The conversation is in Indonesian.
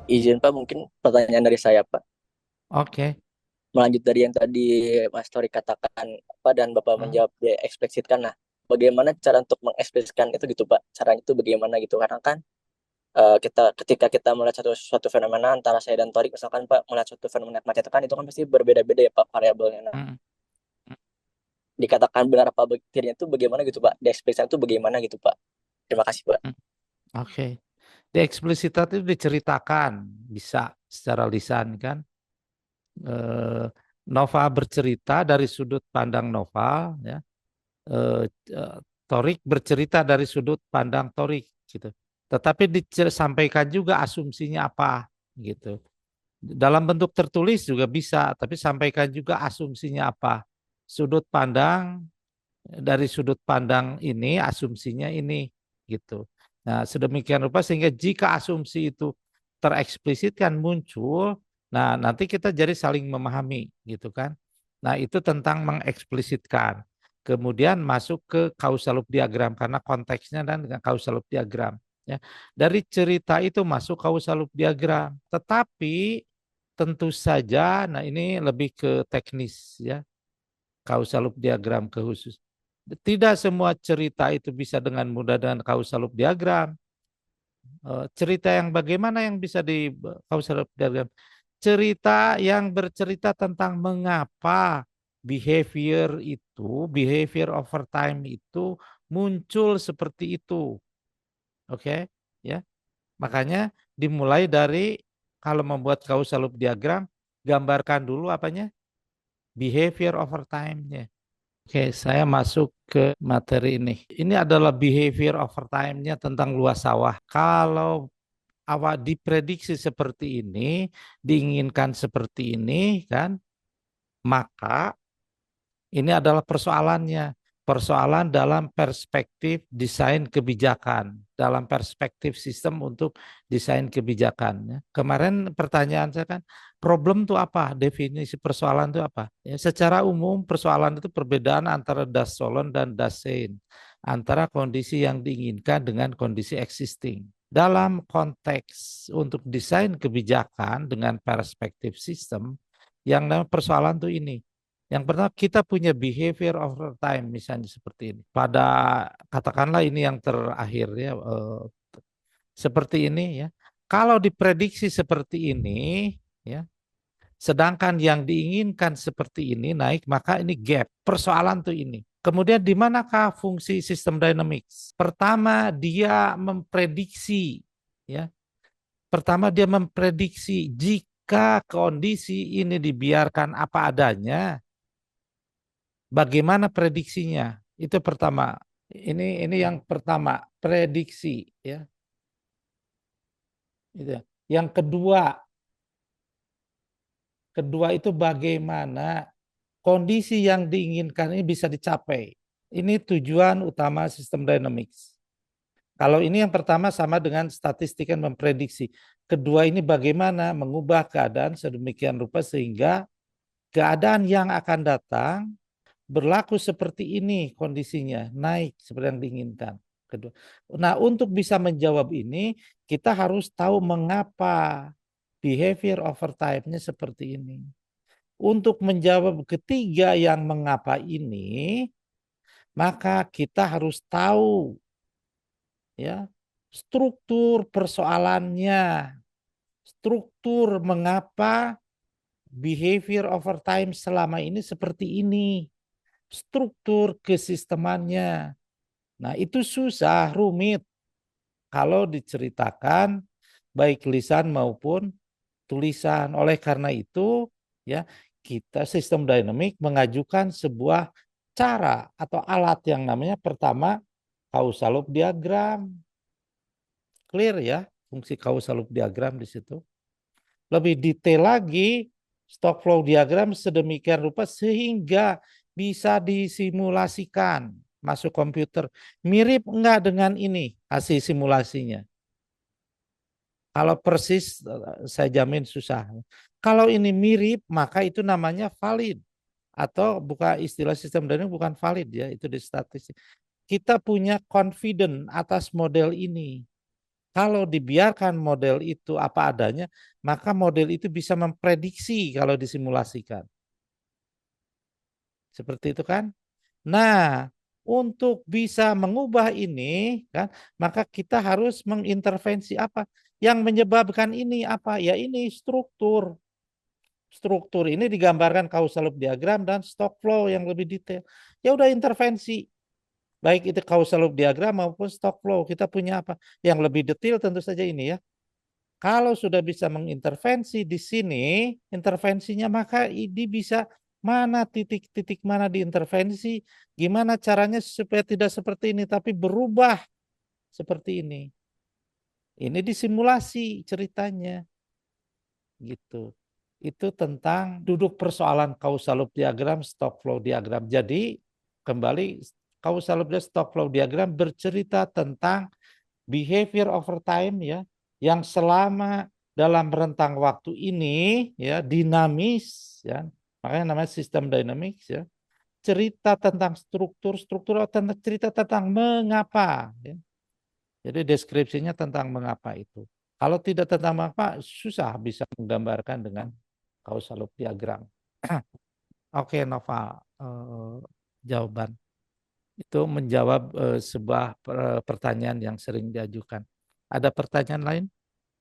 Izin Pak, mungkin pertanyaan dari saya Pak. Oke. Melanjut dari yang tadi Mas Tori katakan Pak dan Bapak Hmm, menjawab dieksplisitkan. Nah, bagaimana cara untuk mengekspresikan itu gitu Pak? Caranya itu bagaimana gitu? Karena kan ketika kita melihat suatu fenomena antara saya dan Tori, misalkan Pak melihat suatu fenomena kemacetan itu kan pasti berbeda-beda ya Pak variabelnya. Nah, hmm, dikatakan benar apa tidaknya itu bagaimana gitu Pak? Diekspresikan itu bagaimana gitu Pak? Terima kasih Pak. hmm. Oke. Dieksplisitat itu diceritakan, bisa secara lisan kan. Eh, Nova bercerita dari sudut pandang Nova, ya. Eh, Torik bercerita dari sudut pandang Torik, gitu. Tetapi disampaikan juga asumsinya apa, gitu. Dalam bentuk tertulis juga bisa, tapi sampaikan juga asumsinya apa. Sudut pandang dari sudut pandang ini, asumsinya ini, gitu. Nah, sedemikian rupa sehingga jika asumsi itu tereksplisitkan muncul, nah nanti kita jadi saling memahami, gitu kan. Nah, itu tentang mengeksplisitkan. Kemudian masuk ke causal loop diagram karena konteksnya dan dengan causal loop diagram. Ya, dari cerita itu masuk causal loop diagram. Tetapi tentu saja, nah ini lebih ke teknis ya, causal loop diagram khusus. Tidak semua cerita itu bisa dengan mudah dengan causal loop diagram. Cerita yang bagaimana yang bisa di causal loop diagram? Cerita yang bercerita tentang mengapa behavior over time itu muncul seperti itu. Oke, ya. Makanya dimulai dari kalau membuat causal loop diagram, gambarkan dulu apanya? Behavior over time-nya. Oke, saya masuk ke materi ini. Ini adalah behavior over time-nya tentang luas sawah. Kalau awak diprediksi seperti ini, diinginkan seperti ini, kan, maka ini adalah persoalannya. Persoalan dalam perspektif desain kebijakan, dalam perspektif sistem untuk desain kebijakan. Ya. Kemarin pertanyaan saya kan, problem itu apa? Definisi persoalan itu apa? Ya, secara umum persoalan itu perbedaan antara das solon dan das sein, antara kondisi yang diinginkan dengan kondisi existing. Dalam konteks untuk desain kebijakan dengan perspektif sistem, yang namanya persoalan itu ini. Yang pertama kita punya behavior over time misalnya seperti ini. Pada katakanlah ini yang terakhir ya seperti ini ya. Kalau diprediksi seperti ini ya, sedangkan yang diinginkan seperti ini naik maka ini gap. Persoalan tuh ini. Kemudian di manakah fungsi sistem dynamics? Pertama dia memprediksi ya. Pertama dia memprediksi jika kondisi ini dibiarkan apa adanya, bagaimana prediksinya? Itu pertama. Ini yang pertama, prediksi ya. Itu. Yang kedua itu bagaimana kondisi yang diinginkan ini bisa dicapai. Ini tujuan utama sistem dynamics. Kalau ini yang pertama sama dengan statistik yang memprediksi. Kedua ini bagaimana mengubah keadaan sedemikian rupa sehingga keadaan yang akan datang berlaku seperti ini kondisinya, naik seperti yang diinginkan. Kedua. Nah, untuk bisa menjawab ini, kita harus tahu mengapa behavior over time-nya seperti ini. Untuk menjawab ketiga yang mengapa ini, maka kita harus tahu ya struktur persoalannya, struktur mengapa behavior over time selama ini seperti ini, struktur kesistemannya. Nah, itu susah, rumit kalau diceritakan baik lisan maupun tulisan. Oleh karena itu, ya, kita sistem dinamik mengajukan sebuah cara atau alat yang namanya pertama causal loop diagram. Clear ya, fungsi causal loop diagram di situ. Lebih detail lagi, stock flow diagram sedemikian rupa sehingga bisa disimulasikan masuk komputer. Mirip enggak dengan ini hasil simulasinya? Kalau persis saya jamin susah. Kalau ini mirip maka itu namanya valid atau bukan istilah sistem dynamics bukan valid ya, itu di statistik. Kita punya confident atas model ini. Kalau dibiarkan model itu apa adanya, maka model itu bisa memprediksi kalau disimulasikan. Seperti itu kan? Nah, untuk bisa mengubah ini kan, maka kita harus mengintervensi apa? Yang menyebabkan ini apa? Ya ini struktur. Struktur ini digambarkan causal loop diagram dan stock flow yang lebih detail. Ya udah intervensi. Baik itu causal loop diagram maupun stock flow. Kita punya apa? Yang lebih detail tentu saja ini ya. Kalau sudah bisa mengintervensi di sini, intervensinya maka ini bisa mana titik-titik mana diintervensi, gimana caranya supaya tidak seperti ini, tapi berubah seperti ini. Ini disimulasi ceritanya, gitu. Itu tentang duduk persoalan causal loop diagram, stock flow diagram. Jadi kembali causal loop dan stock flow diagram bercerita tentang behavior over time ya, yang selama dalam rentang waktu ini ya dinamis ya, makanya namanya sistem dynamics ya. Cerita tentang struktur tentang cerita tentang mengapa ya. Jadi deskripsinya tentang mengapa itu. Kalau tidak tentang mengapa susah bisa menggambarkan dengan causal loop diagram. Oke Nova, jawaban itu menjawab sebuah pertanyaan yang sering diajukan. Ada pertanyaan lain?